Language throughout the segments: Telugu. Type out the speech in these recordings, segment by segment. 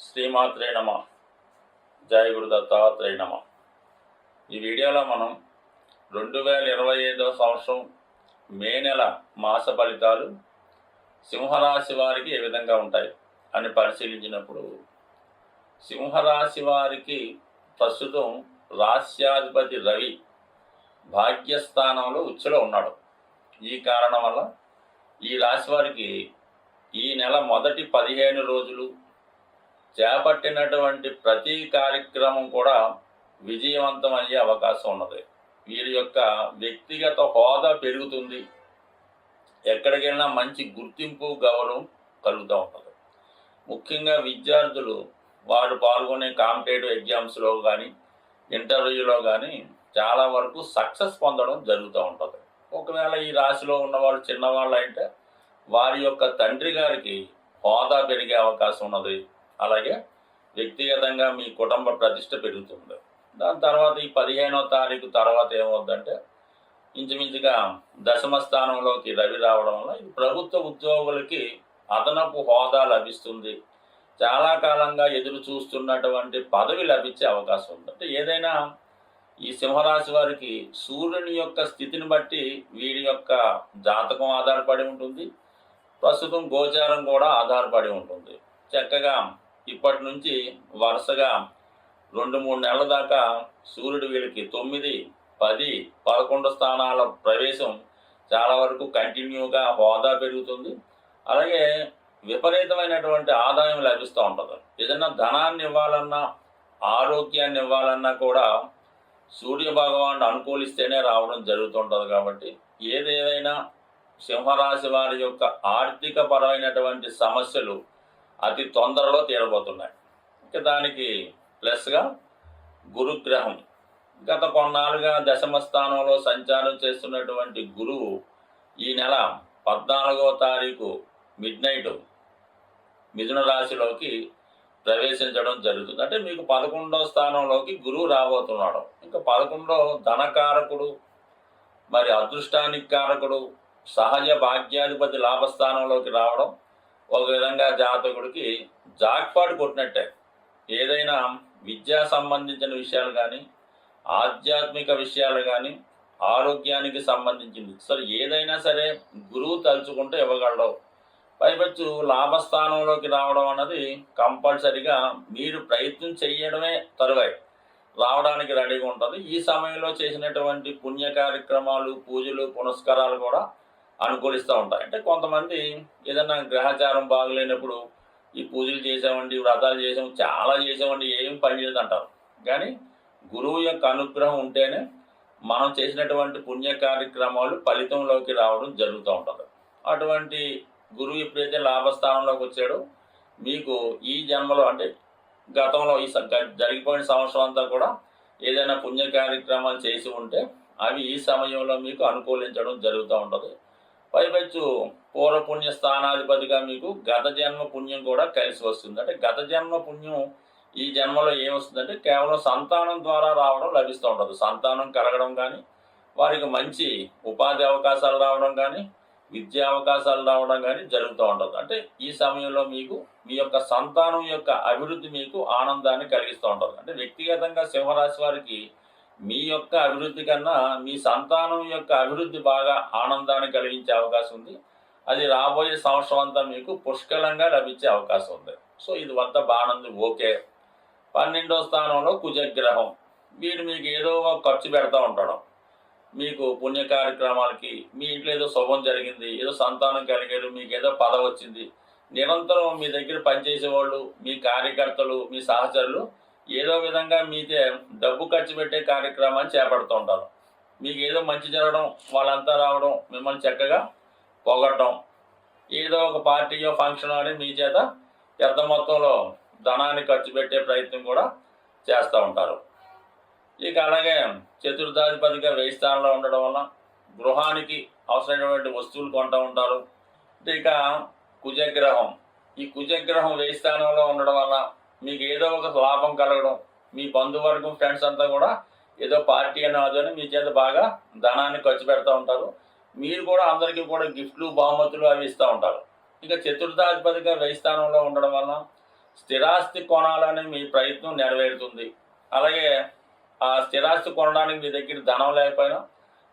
శ్రీమాత్రే నమ. జయ గురు దత్తాత్రేయ నమ. ఈ వీడియోలో మనం 2025 సంవత్సరం మే నెల మాస ఫలితాలు సింహరాశి వారికి ఏ విధంగా ఉంటాయి అని పరిశీలించినప్పుడు, సింహరాశి వారికి ప్రస్తుతం రాశ్యాధిపతి రవి భాగ్యస్థానంలో ఉచ్చులో ఉన్నాడు. ఈ కారణం వల్ల ఈ రాశి వారికి ఈ నెల మొదటి 15 రోజులు చేపట్టినటువంటి ప్రతి కార్యక్రమం కూడా విజయవంతం అయ్యే అవకాశం ఉన్నది. వీరి యొక్క వ్యక్తిగత హోదా పెరుగుతుంది. ఎక్కడికి వెళ్ళినా మంచి గుర్తింపు, గౌరవం కలుగుతూ ఉంటుంది. ముఖ్యంగా విద్యార్థులు వారు పాల్గొనే కాంపిటేటివ్ ఎగ్జామ్స్లో కానీ ఇంటర్వ్యూలో కానీ చాలా వరకు సక్సెస్ పొందడం జరుగుతూ ఉంటుంది. ఒకవేళ ఈ రాశిలో ఉన్నవాళ్ళు చిన్నవాళ్ళు అయితే వారి యొక్క తండ్రి గారికి హోదా పెరిగే అవకాశం ఉన్నది. అలాగే వ్యక్తిగతంగా మీ కుటుంబ ప్రతిష్ట పెరుగుతుంది. దాని తర్వాత ఈ 15వ తారీఖు తర్వాత ఏమవుద్దంటే ఇంచుమించుగా దశమ స్థానంలోకి రవి రావడం వల్ల ఇది ప్రభుత్వ ఉద్యోగులకి అదనపు హోదా లభిస్తుంది. చాలా కాలంగా ఎదురు చూస్తున్నటువంటి పదవి లభించే అవకాశం ఉంది. అంటే ఏదైనా ఈ సింహరాశి వారికి సూర్యుని యొక్క స్థితిని బట్టి వీరి యొక్క జాతకం ఆధారపడి ఉంటుంది. ప్రస్తుతం గోచారం కూడా ఆధారపడి ఉంటుంది. చక్కగా ఇప్పటి నుంచి వరుసగా 2-3 నెలల దాకా సూర్యుడు వీళ్ళకి 9, 10, 11 స్థానాల ప్రవేశం చాలా వరకు కంటిన్యూగా హోదా పెరుగుతుంది. అలాగే విపరీతమైనటువంటి ఆదాయం లభిస్తూ ఉంటుంది. ఏదైనా ధనాన్ని ఇవ్వాలన్నా, ఆరోగ్యాన్ని ఇవ్వాలన్నా కూడా సూర్య భగవానుడు అనుకూలిస్తేనే రావడం జరుగుతుంటుంది. కాబట్టి ఏదేమైనా సింహరాశి వారి యొక్క ఆర్థిక పరమైనటువంటి సమస్యలు అతి తొందరలో తీరబోతున్నాయి. ఇక దానికి ప్లస్గా గురుగ్రహం గత కొన్నాళ్ళుగా దశమ స్థానంలో సంచారం చేస్తున్నటువంటి గురువు ఈ నెల 14వ తారీఖు మిడ్నైట్ మిథున రాశిలోకి ప్రవేశించడం జరుగుతుంది. అంటే మీకు 11వ స్థానంలోకి గురువు రాబోతున్నాడు. ఇంకా 11వ ధనకారకుడు, మరి అదృష్టానికి కారకుడు, సహజ భాగ్యాధిపతి లాభస్థానంలోకి రావడం ఒక విధంగా జాతకుడికి జాక్పాట్ కొట్టినట్టే. ఏదైనా విద్యా సంబంధించిన విషయాలు కానీ, ఆధ్యాత్మిక విషయాలు కానీ, ఆరోగ్యానికి సంబంధించింది సరే ఏదైనా సరే గురువు తలుచుకుంటే ఇవ్వగలడు. పైపచ్చు లాభస్థానంలోకి రావడం అన్నది కంపల్సరిగా మీరు ప్రయత్నం చేయడమే తరువాయి రావడానికి రెడీగా ఉంటుంది. ఈ సమయంలో చేసినటువంటి పుణ్య కార్యక్రమాలు, పూజలు, పునస్కారాలు కూడా అనుకూలిస్తూ ఉంటాయి. అంటే కొంతమంది ఏదైనా గ్రహచారం బాగలేనప్పుడు ఈ పూజలు చేసామండి, వ్రతాలు చేసాము, చాలా చేసామండి, ఏం పని చేయదంటారు. కానీ గురువు యొక్క అనుగ్రహం ఉంటేనే మనం చేసినటువంటి పుణ్య కార్యక్రమాలు ఫలితంలోకి రావడం జరుగుతూ ఉంటుంది. అటువంటి గురువు ఎప్పుడైతే లాభస్థానంలోకి వచ్చాడో మీకు ఈ జన్మలో అంటే గతంలో ఈ జరిగిపోయిన సంవత్సరం అంతా కూడా ఏదైనా పుణ్య కార్యక్రమాలు చేసి ఉంటే అవి ఈ సమయంలో మీకు అనుకూలించడం జరుగుతూ ఉంటుంది. పైపచ్చు పూర్వపుణ్య స్థానాధిపతిగా మీకు గత జన్మ పుణ్యం కూడా కలిసి వస్తుంది. అంటే గత జన్మ పుణ్యం ఈ జన్మలో ఏమొస్తుందంటే కేవలం సంతానం ద్వారా రావడం లభిస్తూ ఉంటుంది. సంతానం కలగడం కానీ, వారికి మంచి ఉపాధి అవకాశాలు రావడం కానీ, విద్యా అవకాశాలు రావడం కానీ జరుగుతూ ఉంటుంది. అంటే ఈ సమయంలో మీకు మీ యొక్క సంతానం యొక్క అభివృద్ధి మీకు ఆనందాన్ని కలిగిస్తూ ఉంటుంది. అంటే వ్యక్తిగతంగా సింహరాశి వారికి మీ యొక్క అభివృద్ధి కన్నా మీ సంతానం యొక్క అభివృద్ధి బాగా ఆనందాన్ని కలిగించే అవకాశం ఉంది. అది రాబోయే సంవత్సరం అంతా మీకు పుష్కలంగా లభించే అవకాశం ఉంది. సో ఇది వద్ద బాగుంది. ఓకే. 12వ స్థానంలో కుజగ్రహం వీడు మీకు ఏదో ఒక ఖర్చు పెడతా ఉంటాడు. మీకు పుణ్య కార్యక్రమాలకి, మీ ఇంట్లో ఏదో శుభం జరిగింది, ఏదో సంతానం కలిగారు, మీకు ఏదో పదవి వచ్చింది, నిరంతరం మీ దగ్గర పనిచేసేవాళ్ళు, మీ కార్యకర్తలు, మీ సహచరులు ఏదో విధంగా మీదే డబ్బు ఖర్చు పెట్టే కార్యక్రమాన్ని చేపడుతూ ఉంటారు. మీకు ఏదో మంచి జరగడం, వాళ్ళంతా రావడం, మిమ్మల్ని చక్కగా పొగడటం, ఏదో ఒక పార్టీయో ఫంక్షన్ అని మీ చేత పెద్ద మొత్తంలో ధనాన్ని ఖర్చు పెట్టే ప్రయత్నం కూడా చేస్తూ ఉంటారు. ఇక అలాగే చతుర్థాధిపతిగా 1000 స్థానంలో ఉండడం వల్ల గృహానికి అవసరమైనటువంటి వస్తువులు కొంటూ ఉంటారు. ఇక కుజగ్రహం, ఈ కుజగ్రహం 1000 స్థానంలో ఉండడం వల్ల మీకు ఏదో ఒక లాభం కలగడం, మీ బంధువర్గం, ఫ్రెండ్స్ అంతా కూడా ఏదో పార్టీ అని అదని మీ చేత బాగా ధనాన్ని ఖర్చు పెడతా ఉంటారు. మీరు కూడా అందరికీ కూడా గిఫ్ట్లు, బహుమతులు అవి ఇస్తూ ఉంటారు. ఇక చతుర్థాధిపతిగా 1000 స్థానంలో ఉండడం వల్ల స్థిరాస్తి కొనాలని మీ ప్రయత్నం నెరవేరుతుంది. అలాగే ఆ స్థిరాస్తి కొనడానికి మీ దగ్గర ధనం లేకపోయినా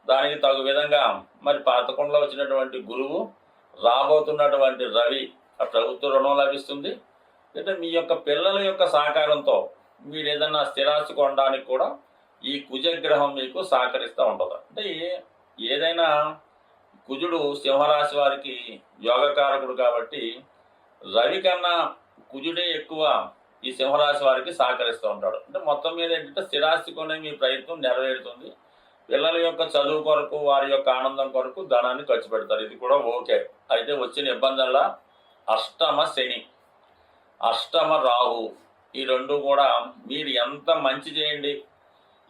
దానికి తగు విధంగా మరి 11లో వచ్చినటువంటి గురువు, రాబోతున్నటువంటి రవి, ఆ ప్రభుత్వ రుణం లభిస్తుంది. అంటే మీ యొక్క పిల్లల యొక్క సహకారంతో మీరు ఏదన్నా స్థిరాస్తి కొనడానికి కూడా ఈ కుజగ్రహం మీకు సహకరిస్తూ ఉంటుంది. అంటే ఏదైనా కుజుడు సింహరాశి వారికి యోగకారకుడు కాబట్టి రవి కన్నా కుజుడే ఎక్కువ ఈ సింహరాశి వారికి సహకరిస్తూ ఉంటాడు. అంటే మొత్తం మీద ఏంటంటే స్థిరాస్తి కొనే మీ ప్రయత్నం నెరవేరుతుంది. పిల్లల యొక్క చదువు కొరకు, వారి యొక్క ఆనందం కొరకు ధనాన్ని ఖర్చు పెడతారు. ఇది కూడా ఓకే. అయితే వచ్చిన ఇబ్బందుల్లో అష్టమ శని, అష్టమ రాహు, ఈ రెండు కూడా మీరు ఎంత మంచి చేయండి,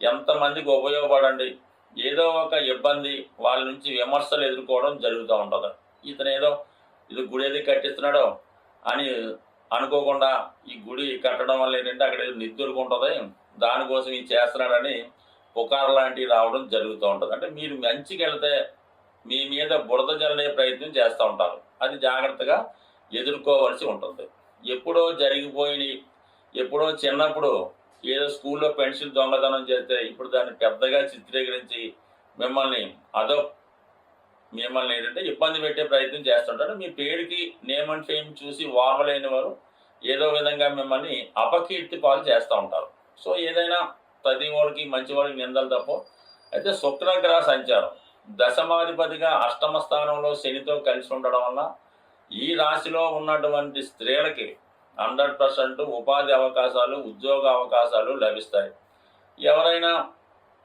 ఎంతమందికి ఉపయోగపడండి, ఏదో ఒక ఇబ్బంది వాళ్ళ నుంచి విమర్శలు ఎదుర్కోవడం జరుగుతూ ఉంటుంది. ఇతను ఏదో ఇది గుడి ఏది కట్టిస్తున్నాడో అని అనుకోకుండా ఈ గుడి కట్టడం వల్ల ఏంటంటే అక్కడ ఏదో నిద్దురుకుంటుంది, దానికోసం ఇది చేస్తున్నాడని పుకార్ లాంటివి రావడం జరుగుతూ ఉంటుంది. అంటే మీరు మంచికి వెళ్తే మీ మీద బురద జల్లే ప్రయత్నం చేస్తూ ఉంటారు. అది జాగ్రత్తగా ఎదుర్కోవాల్సి ఉంటుంది. ఎప్పుడో జరిగిపోయినాయి, ఎప్పుడో చిన్నప్పుడు ఏదో స్కూల్లో పెన్సిల్ దొంగతనం చేస్తే ఇప్పుడు దాన్ని పెద్దగా చిత్రీకరించి మిమ్మల్ని ఏంటంటే ఇబ్బంది పెట్టే ప్రయత్నం చేస్తుంటారు. మీ పేరుకి నేమ్ అండ్ ఫేమ్ చూసి వారవలేని వారు ఏదో విధంగా మిమ్మల్ని అపకీర్తి పాలు చేస్తూ ఉంటారు. సో ఏదైనా ప్రతి వాళ్ళకి మంచి వాళ్ళకి నిందలు తప్ప. అయితే శుక్రగ్రహ సంచారం దశమాధిపతిగా అష్టమ స్థానంలో శనితో కలిసి ఉండడం వల్ల ఈ రాశిలో ఉన్నటువంటి స్త్రీలకి 100% ఉపాధి అవకాశాలు, ఉద్యోగ అవకాశాలు లభిస్తాయి. ఎవరైనా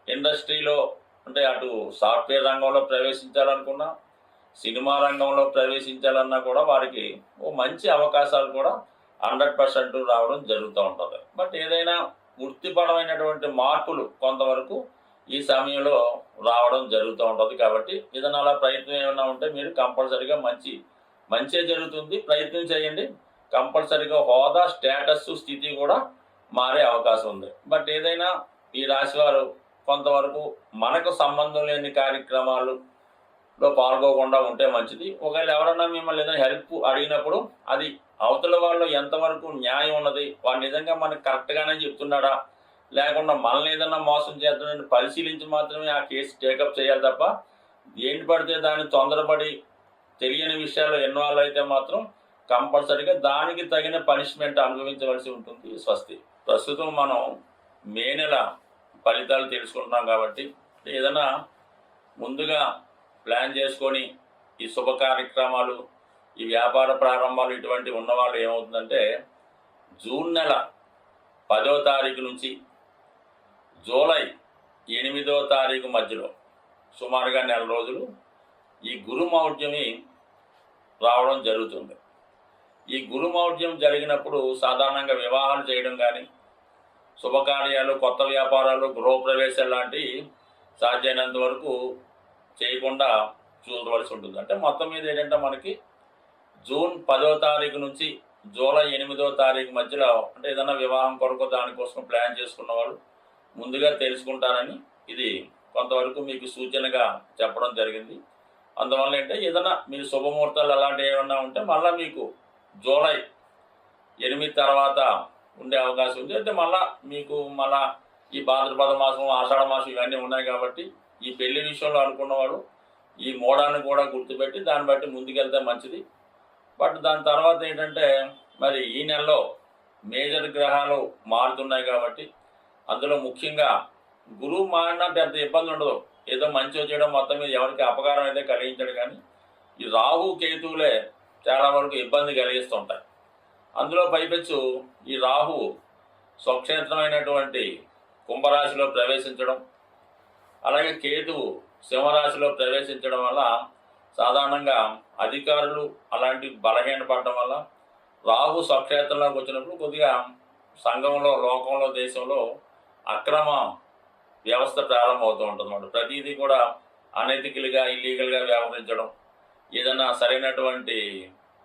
ఇండస్ట్రీలో అంటే అటు సాఫ్ట్వేర్ రంగంలో ప్రవేశించాలనుకున్నా, సినిమా రంగంలో ప్రవేశించాలన్నా కూడా వారికి ఓ మంచి అవకాశాలు కూడా 100% రావడం జరుగుతూ ఉంటుంది. బట్ ఏదైనా వృత్తిపరమైనటువంటి మార్పులు కొంతవరకు ఈ సమయంలో రావడం జరుగుతూ ఉంటుంది. కాబట్టి ఏదైనా అలా ప్రయత్నం ఏమైనా ఉంటే మీరు కంపల్సరీగా మంచే జరుగుతుంది. ప్రయత్నం చేయండి. కంపల్సరీగా హోదా, స్టేటస్, స్థితి కూడా మారే అవకాశం ఉంది. బట్ ఏదైనా ఈ రాశి వారు కొంతవరకు మనకు సంబంధం లేని కార్యక్రమాలలో పాల్గొకుండా ఉంటే మంచిది. ఒకవేళ ఎవరన్నా మిమ్మల్ని ఏదైనా హెల్ప్ అడిగినప్పుడు అది అవతల వాళ్ళు ఎంతవరకు న్యాయం ఉన్నది, వాడు నిజంగా మనకు కరెక్ట్గానే చెప్తున్నాడా, లేకుండా మనల్ని ఏదన్నా మోసం చేస్తున్నాడని పరిశీలించి మాత్రమే ఆ కేసు టేకప్ చేయాలి తప్ప ఏంటి పడితే దాన్ని తొందరపడి తెలియని విషయాల్లో ఇన్వాల్వ్ అయితే మాత్రం కంపల్సరీగా దానికి తగిన పనిష్మెంట్ అనుభవించవలసి ఉంటుంది. స్వస్తి. ప్రస్తుతం మనం మే నెల ఫలితాలు తెలుసుకుంటున్నాం కాబట్టి ఏదైనా ముందుగా ప్లాన్ చేసుకొని ఈ శుభ కార్యక్రమాలు, ఈ వ్యాపార ప్రారంభాలు ఇటువంటివి ఉన్నవాళ్ళు ఏమవుతుందంటే జూన్ నెల 10వ తారీఖు నుంచి జూలై 8వ తారీఖు మధ్యలో సుమారుగా నెల రోజులు ఈ గురుమౌఢ్యమి రావడం జరుగుతుంది. ఈ గురుమౌఢ్యం జరిగినప్పుడు సాధారణంగా వివాహాలు చేయడం కానీ, శుభకార్యాలు, కొత్త వ్యాపారాలు, గృహప్రవేశాలు లాంటివి సాధ్యమైనంత వరకు చేయకుండా చూడవలసి ఉంటుంది. అంటే మొత్తం మీద ఏంటంటే మనకి జూన్ 10వ తారీఖు నుంచి జూలై 8వ తారీఖు మధ్యలో అంటే ఏదైనా వివాహం కొరకు దానికోసం ప్లాన్ చేసుకున్న వాళ్ళు ముందుగా తెలుసుకుంటారని ఇది కొంతవరకు మీకు సూచనగా చెప్పడం జరిగింది. అందువల్ల ఏంటంటే ఏదైనా మీరు శుభముహూర్తాలు అలాంటివి ఏమన్నా ఉంటే మళ్ళీ మీకు జూలై 8 తర్వాత ఉండే అవకాశం ఉంది. అంటే మళ్ళా ఈ భాద్రపద మాసం, ఆషాఢ మాసం ఇవన్నీ ఉన్నాయి కాబట్టి ఈ పెళ్లి విషయంలో అనుకున్నవాడు ఈ మోడాన్ని కూడా గుర్తుపెట్టి దాన్ని బట్టి ముందుకెళ్తే మంచిది. బట్ దాని తర్వాత ఏంటంటే మరి ఈ నెలలో మేజర్ గ్రహాలు మారుతున్నాయి కాబట్టి అందులో ముఖ్యంగా గురువు మారినా పెద్ద ఇబ్బంది ఉండదు. ఏదో మంచి చేయడం మొత్తం మీద ఎవరికి అపకారం అయితే కలిగించడు. కానీ ఈ రాహు, కేతువులే చాలా వరకు ఇబ్బంది కలిగిస్తుంటాయి. అందులో పైపెచ్చు ఈ రాహు స్వక్షేత్రమైనటువంటి కుంభరాశిలో ప్రవేశించడం, అలాగే కేతువు సింహరాశిలో ప్రవేశించడం వల్ల సాధారణంగా అధికారులు అలాంటి బలహీనపడడం వల్ల రాహు స్వక్షేత్రంలోకి వచ్చినప్పుడు కొద్దిగా సంఘంలో, లోకంలో, దేశంలో అక్రమ వ్యవస్థ ప్రారంభమవుతూ ఉంటుంది అన్నమాట. ప్రతిదీ కూడా అనైతికల్గా, ఇల్లీగల్గా వ్యవహరించడం, ఏదైనా సరైనటువంటి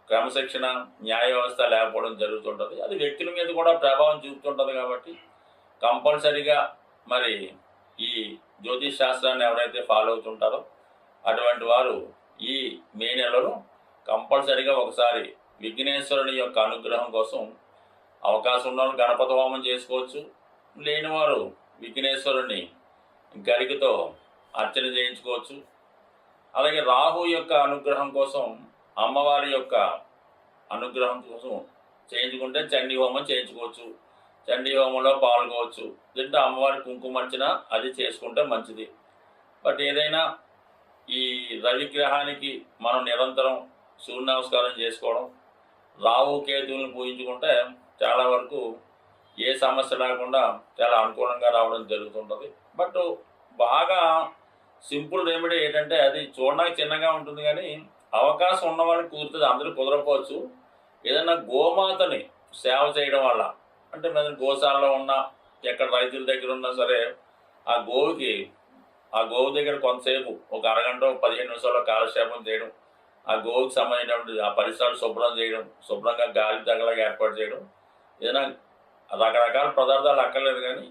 క్రమశిక్షణ, న్యాయ వ్యవస్థ లేకపోవడం జరుగుతుంటుంది. అది వ్యక్తుల మీద కూడా ప్రభావం చూపుతుంటుంది. కాబట్టి కంపల్సరీగా మరి ఈ జ్యోతిష్ శాస్త్రాన్ని ఎవరైతే ఫాలో అవుతుంటారో అటువంటి వారు ఈ మే నెలలో కంపల్సరీగా ఒకసారి విఘ్నేశ్వరుని యొక్క అనుగ్రహం కోసం అవకాశం ఉన్నవాళ్ళు గణపతి హోమం చేసుకోవచ్చు. లేనివారు విఘ్నేశ్వరుని గరికతో అర్చన చేయించుకోవచ్చు. అలాగే రాహు యొక్క అనుగ్రహం కోసం, అమ్మవారి యొక్క అనుగ్రహం కోసం చేయించుకుంటే చండీ హోమం చేయించుకోవచ్చు. చండీ హోమంలో పాల్గొవచ్చు. లేదంటే అమ్మవారి కుంకుమర్చన అది చేసుకుంటే మంచిది. బట్ ఏదైనా ఈ రవిగ్రహానికి మనం నిరంతరం సూర్య నమస్కారం చేసుకోవడం, రాహు కేతువులను పూజించుకుంటే చాలా వరకు ఏ సమస్య లేకుండా చాలా అనుకూలంగా రావడం జరుగుతుంటుంది. బట్ బాగా సింపుల్ రెమెడీ ఏంటంటే, అది చూడడానికి చిన్నగా ఉంటుంది కానీ అవకాశం ఉన్న వాళ్ళకి కుదురుతుంది. అందరూ కుదరకపోవచ్చు. ఏదైనా గోమాతని సేవ చేయడం వల్ల, అంటే మన గోశాలలో ఉన్న, ఎక్కడ రైతుల దగ్గర ఉన్నా సరే, ఆ గోవుకి ఆ గోవు దగ్గర కొంతసేపు ఒక అరగంట 15 నిమిషాల్లో కాలక్షేపం చేయడం, ఆ గోవుకి సంబంధించినటువంటి ఆ పరిసరాలు శుభ్రం చేయడం, శుభ్రంగా గాలి తగలగా ఏర్పాటు చేయడం, ఏదైనా రకరకాల పదార్థాలు అక్కర్లేదు కానీ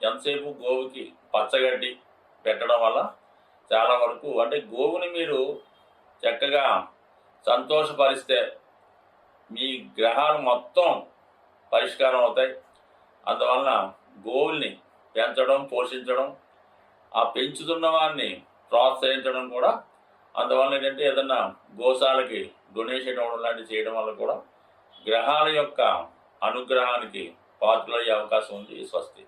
ఎంతసేపు గోవుకి పచ్చగడ్డి పెట్టడం వల్ల చాలా వరకు, అంటే గోవుని మీరు చక్కగా సంతోషపరిస్తే మీ గ్రహాలు మొత్తం పరిష్కారం అవుతాయి. అందువలన గోవుల్ని పెంచడం, పోషించడం, ఆ పెంచుతున్న వారిని ప్రోత్సహించడం కూడా, అందువలన ఏంటంటే ఏదన్నా గోశాలకి డొనేషన్ ఇవ్వడం లాంటివి చేయడం వల్ల కూడా గ్రహాల యొక్క అనుగ్రహానికి పాత్రలయ్యే అవకాశం ఉంది. స్వస్తి.